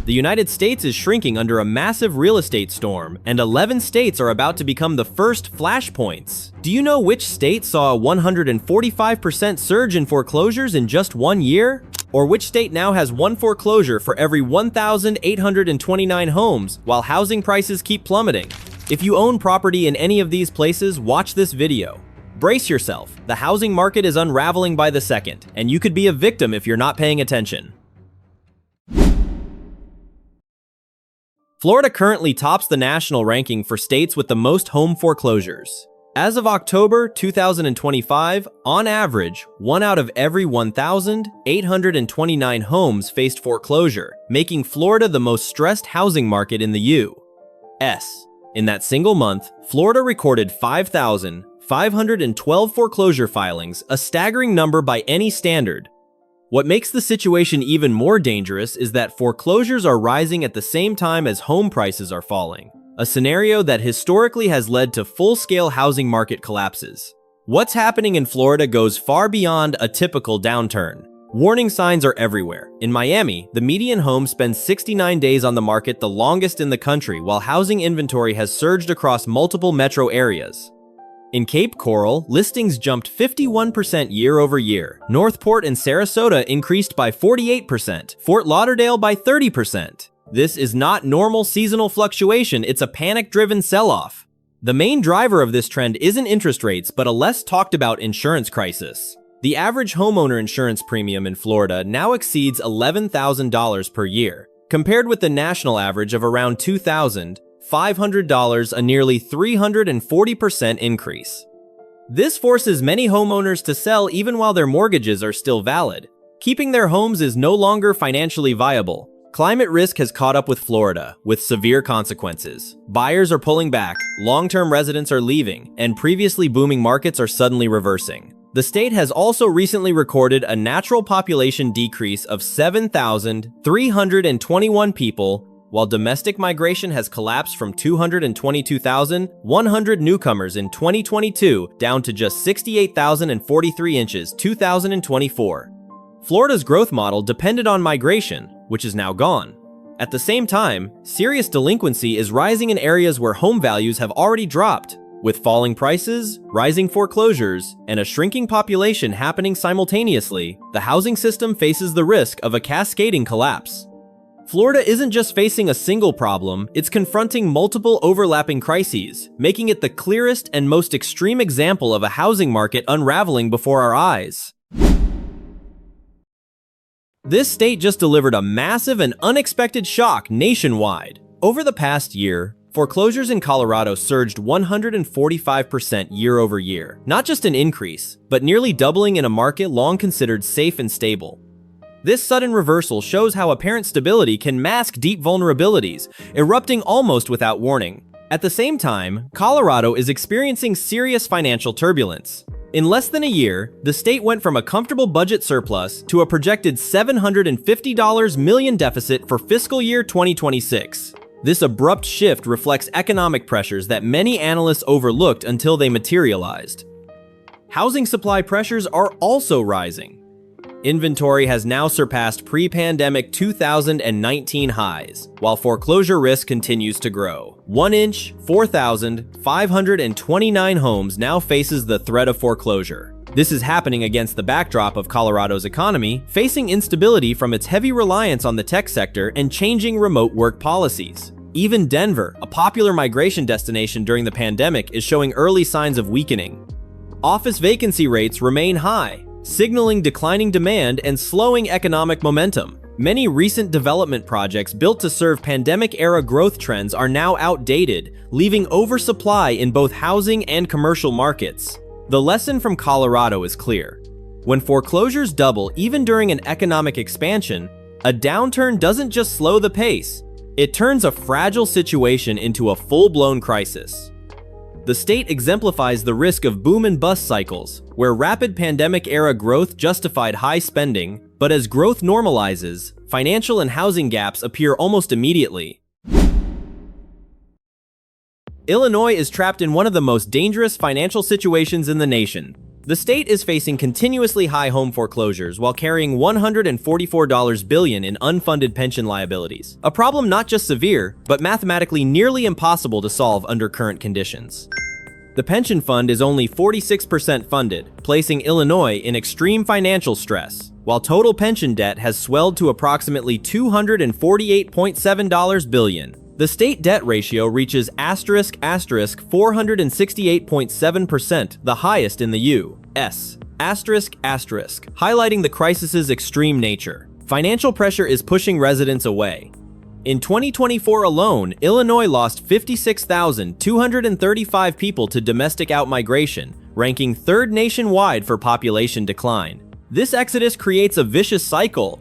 The United States is shrinking under a massive real estate storm, and 11 states are about to become the first flashpoints. Do you know which state saw a 145% surge in foreclosures in just 1 year? Or which state now has one foreclosure for every 1,829 homes, while housing prices keep plummeting? If you own property in any of these places, watch this video. Brace yourself, the housing market is unraveling by the second, and you could be a victim if you're not paying attention. Florida currently tops the national ranking for states with the most home foreclosures. As of October 2025, on average, 1 out of every 1,829 homes faced foreclosure, making Florida the most stressed housing market in the U.S. In that single month, Florida recorded 5,512 foreclosure filings, a staggering number by any standard. What makes the situation even more dangerous is that foreclosures are rising at the same time as home prices are falling, a scenario that historically has led to full-scale housing market collapses. What's happening in Florida goes far beyond a typical downturn. Warning signs are everywhere. In Miami, the median home spends 69 days on the market, the longest in the country, while housing inventory has surged across multiple metro areas. In Cape Coral, listings jumped 51% year over year. Northport and Sarasota increased by 48%, Fort Lauderdale by 30%. This is not normal seasonal fluctuation, it's a panic-driven sell-off. The main driver of this trend isn't interest rates, but a less talked about insurance crisis. The average homeowner insurance premium in Florida now exceeds $11,000 per year, compared with the national average of around $2,500, a nearly 340% increase. This forces many homeowners to sell even while their mortgages are still valid. Keeping their homes is no longer financially viable. Climate risk has caught up with Florida, with severe consequences. Buyers are pulling back, long-term residents are leaving, and previously booming markets are suddenly reversing. The state has also recently recorded a natural population decrease of 7,321 people, while domestic migration has collapsed from 222,100 newcomers in 2022 down to just 68,043 inches 2024. Florida's growth model depended on migration, which is now gone. At the same time, serious delinquency is rising in areas where home values have already dropped. With falling prices, rising foreclosures, and a shrinking population happening simultaneously, the housing system faces the risk of a cascading collapse. Florida isn't just facing a single problem, it's confronting multiple overlapping crises, making it the clearest and most extreme example of a housing market unraveling before our eyes. This state just delivered a massive and unexpected shock nationwide. Over the past year, foreclosures in Colorado surged 145% year over year. Not just an increase, but nearly doubling in a market long considered safe and stable. This sudden reversal shows how apparent stability can mask deep vulnerabilities, erupting almost without warning. At the same time, Colorado is experiencing serious financial turbulence. In less than a year, the state went from a comfortable budget surplus to a projected $750 million deficit for fiscal year 2026. This abrupt shift reflects economic pressures that many analysts overlooked until they materialized. Housing supply pressures are also rising. Inventory has now surpassed pre-pandemic 2019 highs, while foreclosure risk continues to grow. 1-inch, 4,529 homes now faces the threat of foreclosure. This is happening against the backdrop of Colorado's economy, facing instability from its heavy reliance on the tech sector and changing remote work policies. Even Denver, a popular migration destination during the pandemic, is showing early signs of weakening. Office vacancy rates remain high, signaling declining demand and slowing economic momentum. Many recent development projects built to serve pandemic-era growth trends are now outdated, leaving oversupply in both housing and commercial markets. The lesson from Colorado is clear. When foreclosures double even during an economic expansion, a downturn doesn't just slow the pace, it turns a fragile situation into a full-blown crisis. The state exemplifies the risk of boom and bust cycles, where rapid pandemic-era growth justified high spending, but as growth normalizes, financial and housing gaps appear almost immediately. Illinois is trapped in one of the most dangerous financial situations in the nation. The state is facing continuously high home foreclosures while carrying $144 billion in unfunded pension liabilities, a problem not just severe, but mathematically nearly impossible to solve under current conditions. The pension fund is only 46% funded, placing Illinois in extreme financial stress, while total pension debt has swelled to approximately $248.7 billion. The state debt ratio reaches **468.7%, the highest in the U.S. Highlighting the crisis's extreme nature. Financial pressure is pushing residents away. In 2024 alone, Illinois lost 56,235 people to domestic outmigration, ranking third nationwide for population decline. This exodus creates a vicious cycle.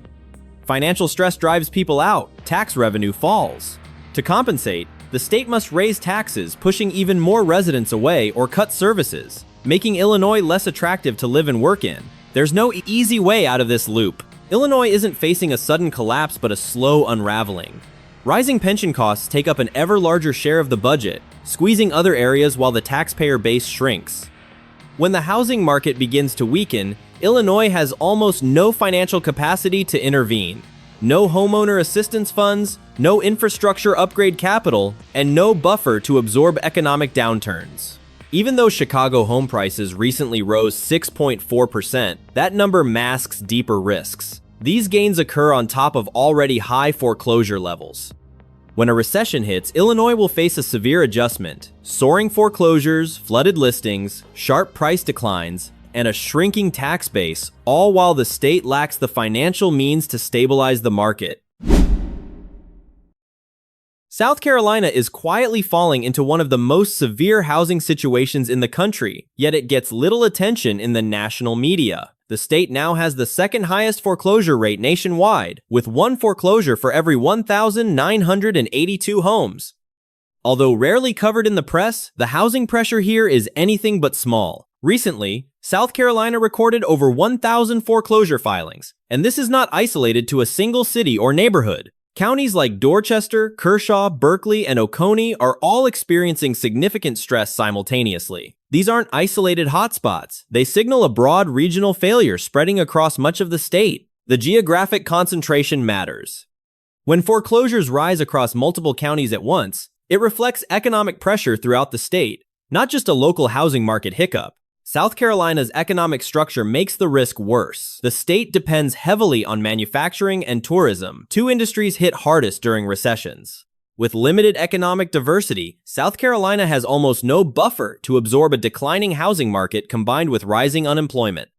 Financial stress drives people out, tax revenue falls. To compensate, the state must raise taxes, pushing even more residents away or cut services, making Illinois less attractive to live and work in. There's no easy way out of this loop. Illinois isn't facing a sudden collapse but a slow unraveling. Rising pension costs take up an ever larger share of the budget, squeezing other areas while the taxpayer base shrinks. When the housing market begins to weaken, Illinois has almost no financial capacity to intervene. No homeowner assistance funds, no infrastructure upgrade capital, and no buffer to absorb economic downturns. Even though Chicago home prices recently rose 6.4%, that number masks deeper risks. These gains occur on top of already high foreclosure levels. When a recession hits, Illinois will face a severe adjustment: soaring foreclosures, flooded listings, sharp price declines, and a shrinking tax base, all while the state lacks the financial means to stabilize the market. South Carolina is quietly falling into one of the most severe housing situations in the country, yet it gets little attention in the national media. The state now has the second highest foreclosure rate nationwide, with one foreclosure for every 1,982 homes. Although rarely covered in the press, the housing pressure here is anything but small. Recently, South Carolina recorded over 1,000 foreclosure filings, and this is not isolated to a single city or neighborhood. Counties like Dorchester, Kershaw, Berkeley, and Oconee are all experiencing significant stress simultaneously. These aren't isolated hotspots. They signal a broad regional failure spreading across much of the state. The geographic concentration matters. When foreclosures rise across multiple counties at once, it reflects economic pressure throughout the state, not just a local housing market hiccup. South Carolina's economic structure makes the risk worse. The state depends heavily on manufacturing and tourism, two industries hit hardest during recessions. With limited economic diversity, South Carolina has almost no buffer to absorb a declining housing market combined with rising unemployment.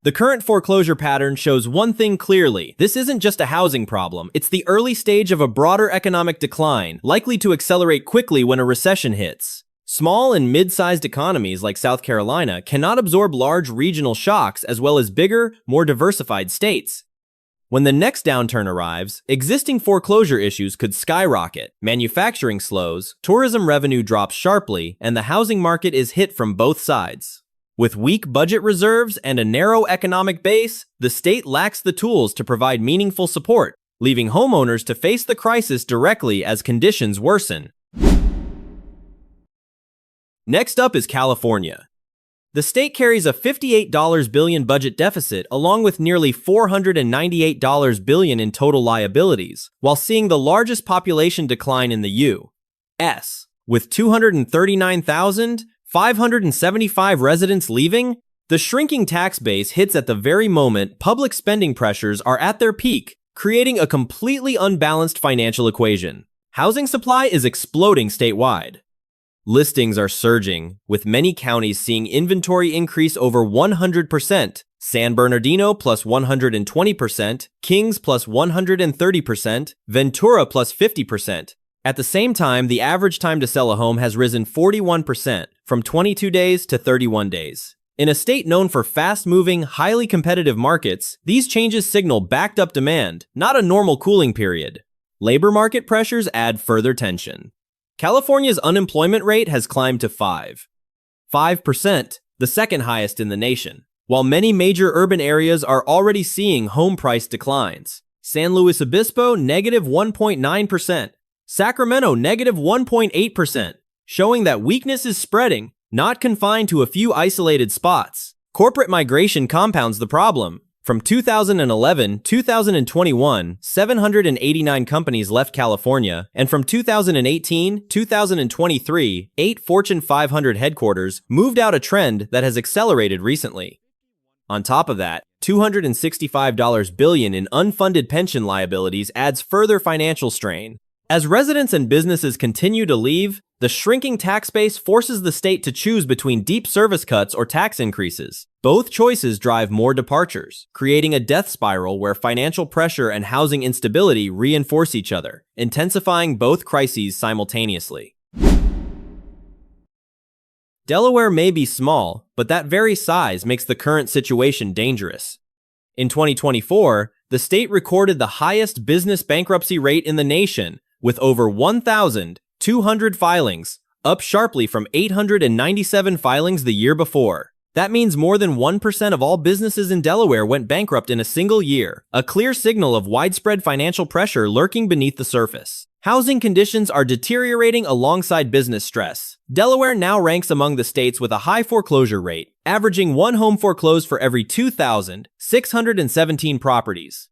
The current foreclosure pattern shows one thing clearly: this isn't just a housing problem, it's the early stage of a broader economic decline, likely to accelerate quickly when a recession hits. Small and mid-sized economies like South Carolina cannot absorb large regional shocks as well as bigger, more diversified states. When the next downturn arrives, existing foreclosure issues could skyrocket, manufacturing slows, tourism revenue drops sharply, and the housing market is hit from both sides. With weak budget reserves and a narrow economic base, the state lacks the tools to provide meaningful support, leaving homeowners to face the crisis directly as conditions worsen. Next up is California. The state carries a $58 billion budget deficit along with nearly $498 billion in total liabilities, while seeing the largest population decline in the U.S. With 239,575 residents leaving, the shrinking tax base hits at the very moment public spending pressures are at their peak, creating a completely unbalanced financial equation. Housing supply is exploding statewide. Listings are surging, with many counties seeing inventory increase over 100%, San Bernardino plus 120%, Kings plus 130%, Ventura plus 50%. At the same time, the average time to sell a home has risen 41%, from 22 days to 31 days. In a state known for fast-moving, highly competitive markets, these changes signal backed-up demand, not a normal cooling period. Labor market pressures add further tension. California's unemployment rate has climbed to 5%, the second highest in the nation, while many major urban areas are already seeing home price declines. San Luis Obispo, negative 1.9%, Sacramento, negative 1.8%, showing that weakness is spreading, not confined to a few isolated spots. Corporate migration compounds the problem. From 2011-2021, 789 companies left California, and from 2018-2023, 8 Fortune 500 headquarters moved out, a trend that has accelerated recently. On top of that, $265 billion in unfunded pension liabilities adds further financial strain. As residents and businesses continue to leave, the shrinking tax base forces the state to choose between deep service cuts or tax increases. Both choices drive more departures, creating a death spiral where financial pressure and housing instability reinforce each other, intensifying both crises simultaneously. Delaware may be small, but that very size makes the current situation dangerous. In 2024, the state recorded the highest business bankruptcy rate in the nation, with over 1,200 filings, up sharply from 897 filings the year before. That means more than 1% of all businesses in Delaware went bankrupt in a single year, a clear signal of widespread financial pressure lurking beneath the surface. Housing conditions are deteriorating alongside business stress. Delaware now ranks among the states with a high foreclosure rate, averaging one home foreclosed for every 2,617 properties.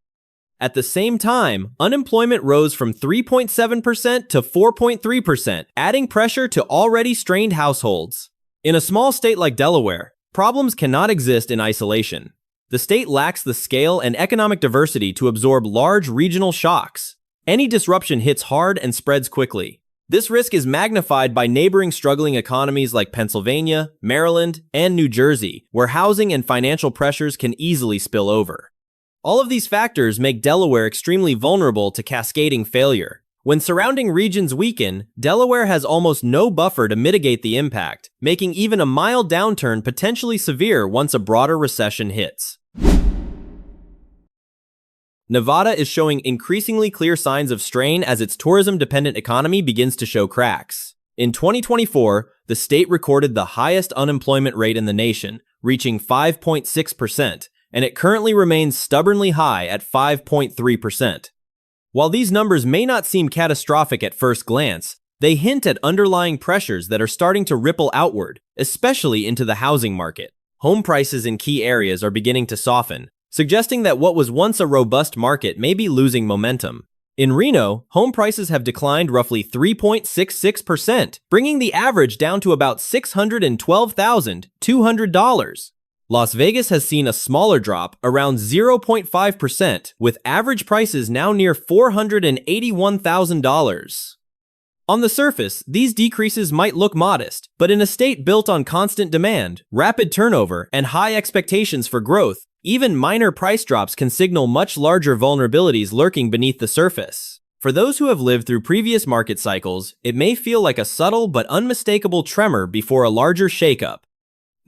At the same time, unemployment rose from 3.7% to 4.3%, adding pressure to already strained households. In a small state like Delaware, problems cannot exist in isolation. The state lacks the scale and economic diversity to absorb large regional shocks. Any disruption hits hard and spreads quickly. This risk is magnified by neighboring struggling economies like Pennsylvania, Maryland, and New Jersey, where housing and financial pressures can easily spill over. All of these factors make Delaware extremely vulnerable to cascading failure. When surrounding regions weaken, Delaware has almost no buffer to mitigate the impact, making even a mild downturn potentially severe once a broader recession hits. Nevada is showing increasingly clear signs of strain as its tourism-dependent economy begins to show cracks. In 2024, the state recorded the highest unemployment rate in the nation, reaching 5.6%, and it currently remains stubbornly high at 5.3%. While these numbers may not seem catastrophic at first glance, they hint at underlying pressures that are starting to ripple outward, especially into the housing market. Home prices in key areas are beginning to soften, suggesting that what was once a robust market may be losing momentum. In Reno, home prices have declined roughly 3.66%, bringing the average down to about $612,200. Las Vegas has seen a smaller drop, around 0.5%, with average prices now near $481,000. On the surface, these decreases might look modest, but in a state built on constant demand, rapid turnover, and high expectations for growth, even minor price drops can signal much larger vulnerabilities lurking beneath the surface. For those who have lived through previous market cycles, it may feel like a subtle but unmistakable tremor before a larger shakeup.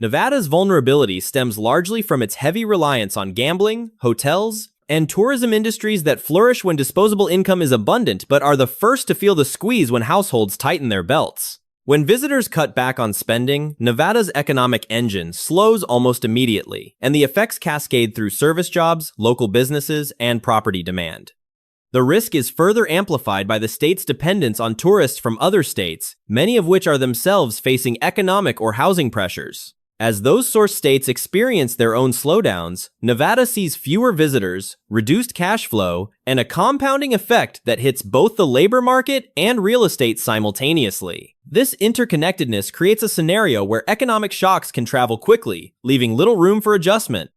Nevada's vulnerability stems largely from its heavy reliance on gambling, hotels, and tourism industries that flourish when disposable income is abundant but are the first to feel the squeeze when households tighten their belts. When visitors cut back on spending, Nevada's economic engine slows almost immediately, and the effects cascade through service jobs, local businesses, and property demand. The risk is further amplified by the state's dependence on tourists from other states, many of which are themselves facing economic or housing pressures. As those source states experience their own slowdowns, Nevada sees fewer visitors, reduced cash flow, and a compounding effect that hits both the labor market and real estate simultaneously. This interconnectedness creates a scenario where economic shocks can travel quickly, leaving little room for adjustment.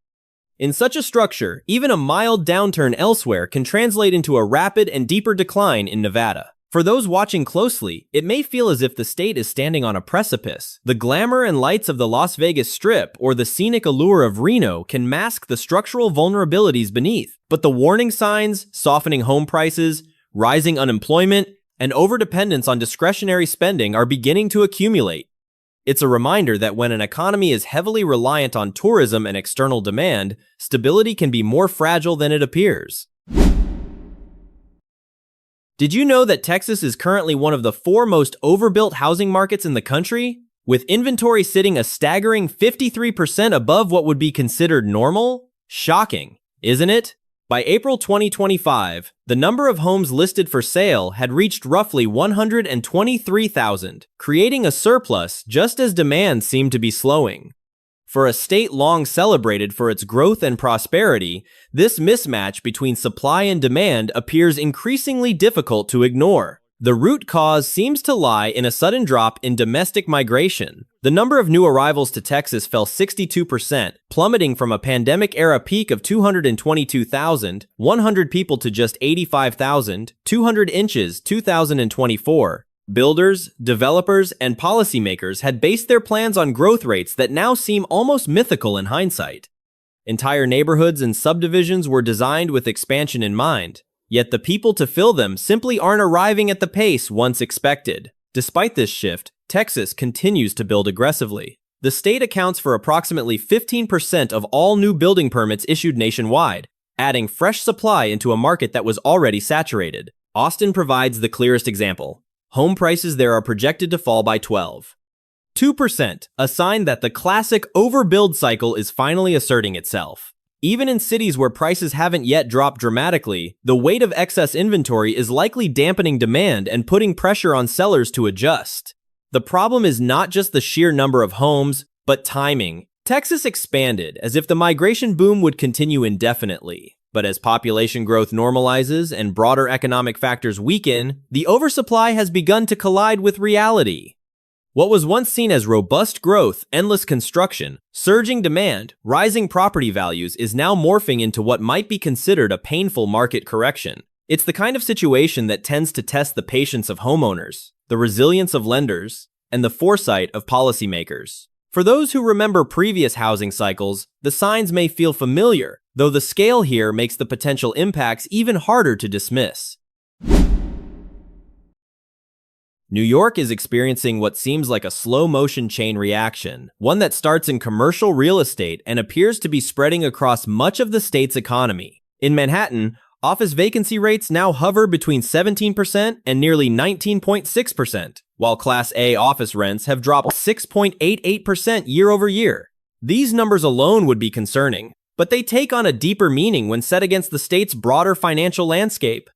In such a structure, even a mild downturn elsewhere can translate into a rapid and deeper decline in Nevada. For those watching closely, it may feel as if the state is standing on a precipice. The glamour and lights of the Las Vegas Strip or the scenic allure of Reno can mask the structural vulnerabilities beneath. But the warning signs, softening home prices, rising unemployment, and overdependence on discretionary spending are beginning to accumulate. It's a reminder that when an economy is heavily reliant on tourism and external demand, stability can be more fragile than it appears. Did you know that Texas is currently one of the 4 most overbuilt housing markets in the country? With inventory sitting a staggering 53% above what would be considered normal? Shocking, isn't it? By April 2025, the number of homes listed for sale had reached roughly 123,000, creating a surplus just as demand seemed to be slowing. For a state long celebrated for its growth and prosperity, this mismatch between supply and demand appears increasingly difficult to ignore. The root cause seems to lie in a sudden drop in domestic migration. The number of new arrivals to Texas fell 62%, plummeting from a pandemic-era peak of 222,100 people to just 85,200 in 2024. Builders, developers, and policymakers had based their plans on growth rates that now seem almost mythical in hindsight. Entire neighborhoods and subdivisions were designed with expansion in mind, yet the people to fill them simply aren't arriving at the pace once expected. Despite this shift, Texas continues to build aggressively. The state accounts for approximately 15% of all new building permits issued nationwide, adding fresh supply into a market that was already saturated. Austin provides the clearest example. Home prices there are projected to fall by 12.2%, a sign that the classic overbuild cycle is finally asserting itself. Even in cities where prices haven't yet dropped dramatically, the weight of excess inventory is likely dampening demand and putting pressure on sellers to adjust. The problem is not just the sheer number of homes, but timing. Texas expanded as if the migration boom would continue indefinitely. But as population growth normalizes and broader economic factors weaken, the oversupply has begun to collide with reality. What was once seen as robust growth, endless construction, surging demand, rising property values is now morphing into what might be considered a painful market correction. It's the kind of situation that tends to test the patience of homeowners, the resilience of lenders, and the foresight of policymakers. For those who remember previous housing cycles, the signs may feel familiar, though the scale here makes the potential impacts even harder to dismiss. New York is experiencing what seems like a slow-motion chain reaction, one that starts in commercial real estate and appears to be spreading across much of the state's economy. In Manhattan, office vacancy rates now hover between 17% and nearly 19.6%, while Class A office rents have dropped 6.88% year over year. These numbers alone would be concerning, but they take on a deeper meaning when set against the state's broader financial landscape.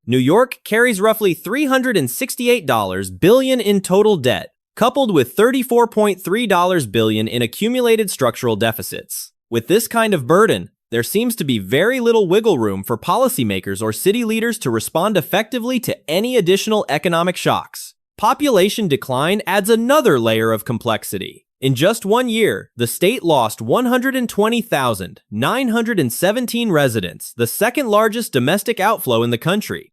New York carries roughly $368 billion in total debt, coupled with $34.3 billion in accumulated structural deficits. With this kind of burden, there seems to be very little wiggle room for policymakers or city leaders to respond effectively to any additional economic shocks. Population decline adds another layer of complexity. In just 1 year, the state lost 120,917 residents, the second largest domestic outflow in the country.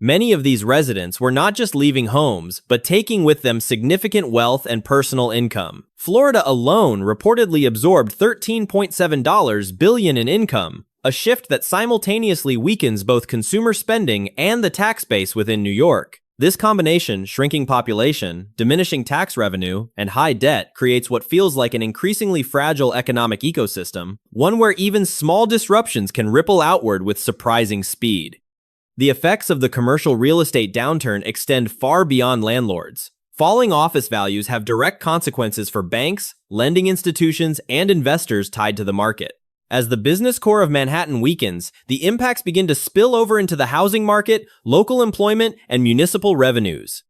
Many of these residents were not just leaving homes, but taking with them significant wealth and personal income. Florida alone reportedly absorbed $13.7 billion in income, a shift that simultaneously weakens both consumer spending and the tax base within New York. This combination, shrinking population, diminishing tax revenue, and high debt, creates what feels like an increasingly fragile economic ecosystem, one where even small disruptions can ripple outward with surprising speed. The effects of the commercial real estate downturn extend far beyond landlords. Falling office values have direct consequences for banks, lending institutions, and investors tied to the market. As the business core of Manhattan weakens, the impacts begin to spill over into the housing market, local employment, and municipal revenues.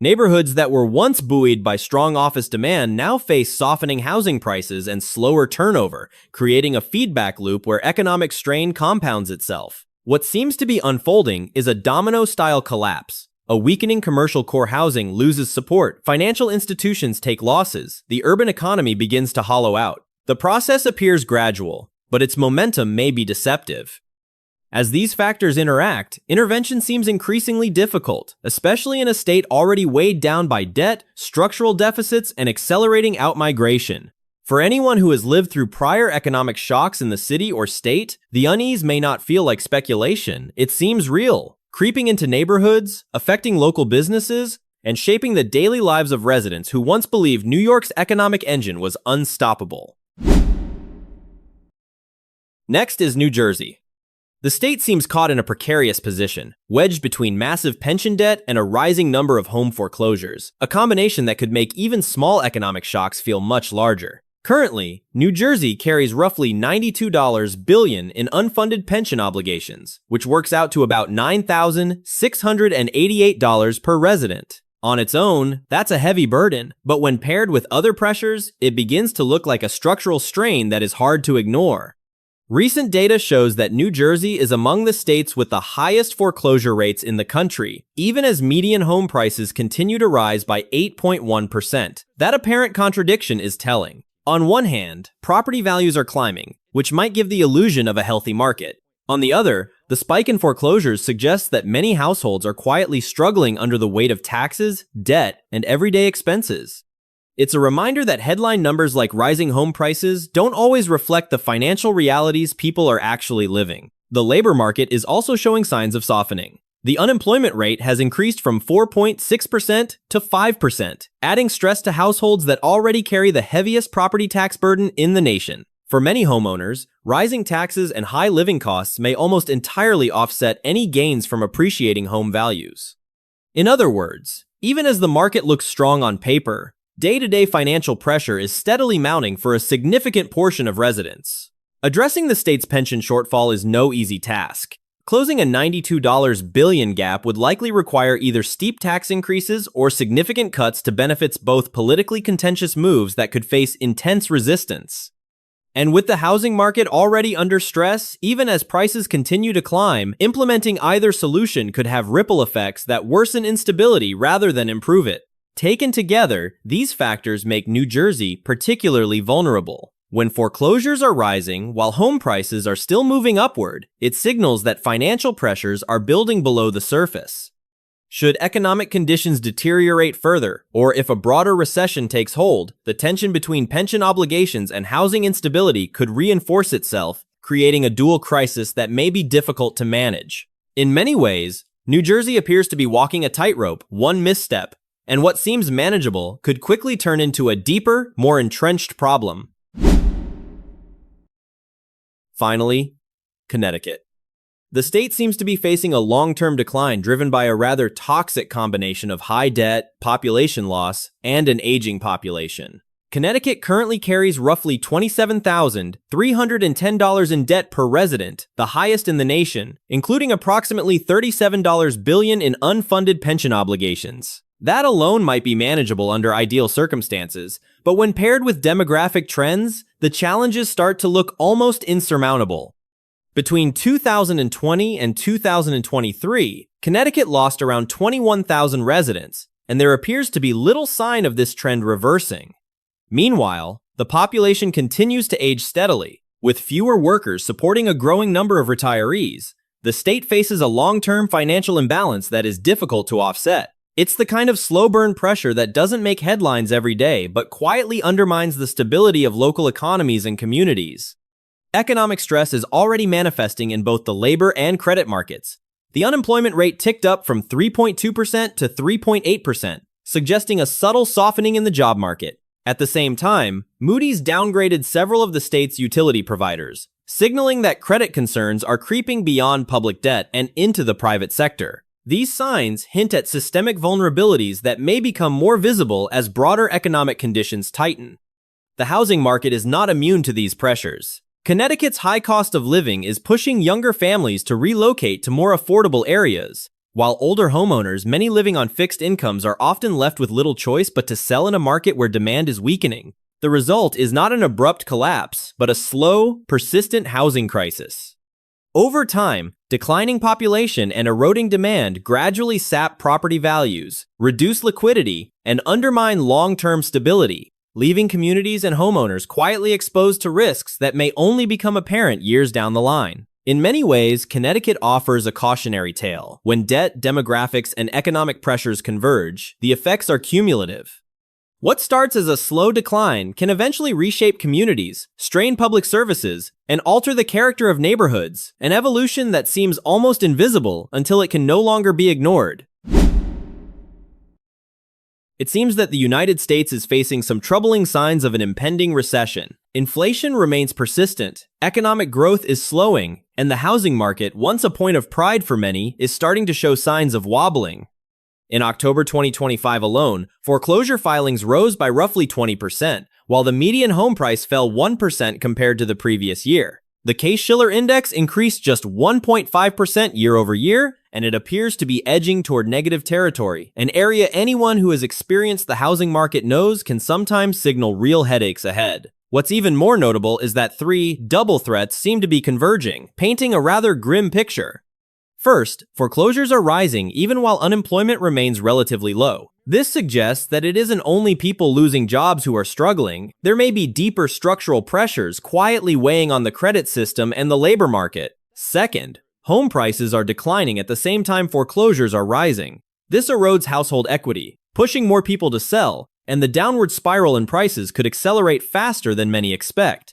Neighborhoods that were once buoyed by strong office demand now face softening housing prices and slower turnover, creating a feedback loop where economic strain compounds itself. What seems to be unfolding is a domino-style collapse. A weakening commercial core housing loses support, financial institutions take losses, the urban economy begins to hollow out. The process appears gradual, but its momentum may be deceptive. As these factors interact, intervention seems increasingly difficult, especially in a state already weighed down by debt, structural deficits, and accelerating outmigration. For anyone who has lived through prior economic shocks in the city or state, the unease may not feel like speculation. It seems real, creeping into neighborhoods, affecting local businesses, and shaping the daily lives of residents who once believed New York's economic engine was unstoppable. Next is New Jersey. The state seems caught in a precarious position, wedged between massive pension debt and a rising number of home foreclosures, a combination that could make even small economic shocks feel much larger. Currently, New Jersey carries roughly $92 billion in unfunded pension obligations, which works out to about $9,688 per resident. On its own, that's a heavy burden, but when paired with other pressures, it begins to look like a structural strain that is hard to ignore. Recent data shows that New Jersey is among the states with the highest foreclosure rates in the country, even as median home prices continue to rise by 8.1%. That apparent contradiction is telling. On one hand, property values are climbing, which might give the illusion of a healthy market. On the other, the spike in foreclosures suggests that many households are quietly struggling under the weight of taxes, debt, and everyday expenses. It's a reminder that headline numbers like rising home prices don't always reflect the financial realities people are actually living. The labor market is also showing signs of softening. The unemployment rate has increased from 4.6% to 5%, adding stress to households that already carry the heaviest property tax burden in the nation. For many homeowners, rising taxes and high living costs may almost entirely offset any gains from appreciating home values. In other words, even as the market looks strong on paper, day-to-day financial pressure is steadily mounting for a significant portion of residents. Addressing the state's pension shortfall is no easy task. Closing a $92 billion gap would likely require either steep tax increases or significant cuts to benefits, both politically contentious moves that could face intense resistance. And with the housing market already under stress, even as prices continue to climb, implementing either solution could have ripple effects that worsen instability rather than improve it. Taken together, these factors make New Jersey particularly vulnerable. When foreclosures are rising while home prices are still moving upward, it signals that financial pressures are building below the surface. Should economic conditions deteriorate further, or if a broader recession takes hold, the tension between pension obligations and housing instability could reinforce itself, creating a dual crisis that may be difficult to manage. In many ways, New Jersey appears to be walking a tightrope. One misstep, and what seems manageable could quickly turn into a deeper, more entrenched problem. Finally, Connecticut. The state seems to be facing a long-term decline driven by a rather toxic combination of high debt, population loss, and an aging population. Connecticut currently carries roughly $27,310 in debt per resident, the highest in the nation, including approximately $37 billion in unfunded pension obligations. That alone might be manageable under ideal circumstances, but when paired with demographic trends, the challenges start to look almost insurmountable. Between 2020 and 2023, Connecticut lost around 21,000 residents, and there appears to be little sign of this trend reversing. Meanwhile, the population continues to age steadily, with fewer workers supporting a growing number of retirees. The state faces a long-term financial imbalance that is difficult to offset. It's the kind of slow-burn pressure that doesn't make headlines every day, but quietly undermines the stability of local economies and communities. Economic stress is already manifesting in both the labor and credit markets. The unemployment rate ticked up from 3.2% to 3.8%, suggesting a subtle softening in the job market. At the same time, Moody's downgraded several of the state's utility providers, signaling that credit concerns are creeping beyond public debt and into the private sector. These signs hint at systemic vulnerabilities that may become more visible as broader economic conditions tighten. The housing market is not immune to these pressures. Connecticut's high cost of living is pushing younger families to relocate to more affordable areas, while older homeowners, many living on fixed incomes, are often left with little choice but to sell in a market where demand is weakening. The result is not an abrupt collapse, but a slow, persistent housing crisis. Over time, declining population and eroding demand gradually sap property values, reduce liquidity, and undermine long-term stability, leaving communities and homeowners quietly exposed to risks that may only become apparent years down the line. In many ways, Connecticut offers a cautionary tale. When debt, demographics, and economic pressures converge, the effects are cumulative. What starts as a slow decline can eventually reshape communities, strain public services, and alter the character of neighborhoods, an evolution that seems almost invisible until it can no longer be ignored. It seems that the United States is facing some troubling signs of an impending recession. Inflation remains persistent, economic growth is slowing, and the housing market, once a point of pride for many, is starting to show signs of wobbling. In October 2025 alone, foreclosure filings rose by roughly 20%, while the median home price fell 1% compared to the previous year. The Case-Shiller Index increased just 1.5% year over year, and it appears to be edging toward negative territory, an area anyone who has experienced the housing market knows can sometimes signal real headaches ahead. What's even more notable is that three double threats seem to be converging, painting a rather grim picture. First, foreclosures are rising even while unemployment remains relatively low. This suggests that it isn't only people losing jobs who are struggling. There may be deeper structural pressures quietly weighing on the credit system and the labor market. Second, home prices are declining at the same time foreclosures are rising. This erodes household equity, pushing more people to sell, and the downward spiral in prices could accelerate faster than many expect.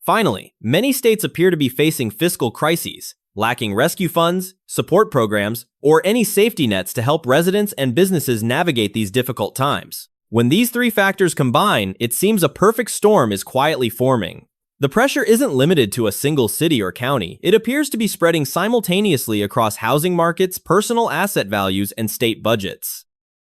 Finally, many states appear to be facing fiscal crises, lacking rescue funds, support programs, or any safety nets to help residents and businesses navigate these difficult times. When these three factors combine, it seems a perfect storm is quietly forming. The pressure isn't limited to a single city or county. It appears to be spreading simultaneously across housing markets, personal asset values, and state budgets.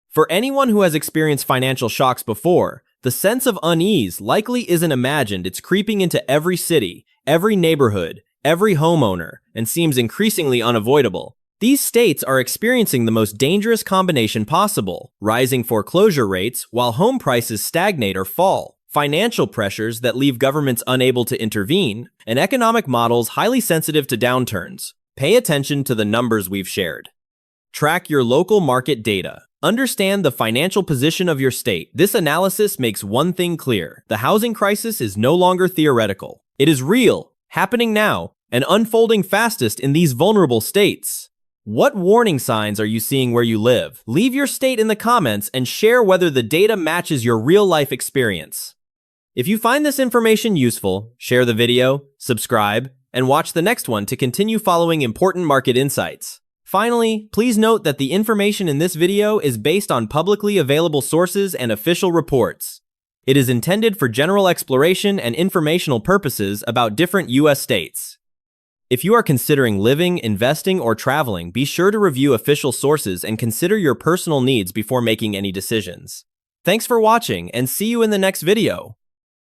For anyone who has experienced financial shocks before, the sense of unease likely isn't imagined. It's creeping into every city, every neighborhood, every homeowner, and seems increasingly unavoidable. These states are experiencing the most dangerous combination possible: rising foreclosure rates while home prices stagnate or fall, financial pressures that leave governments unable to intervene, and economic models highly sensitive to downturns. Pay attention to the numbers we've shared. Track your local market data. Understand the financial position of your state. This analysis makes one thing clear: the housing crisis is no longer theoretical. It is real, happening now, and unfolding fastest in these vulnerable states. What warning signs are you seeing where you live? Leave your state in the comments and share whether the data matches your real-life experience. If you find this information useful, share the video, subscribe, and watch the next one to continue following important market insights. Finally, please note that the information in this video is based on publicly available sources and official reports. It is intended for general exploration and informational purposes about different U.S. states. If you are considering living, investing, or traveling, be sure to review official sources and consider your personal needs before making any decisions. Thanks for watching, and see you in the next video.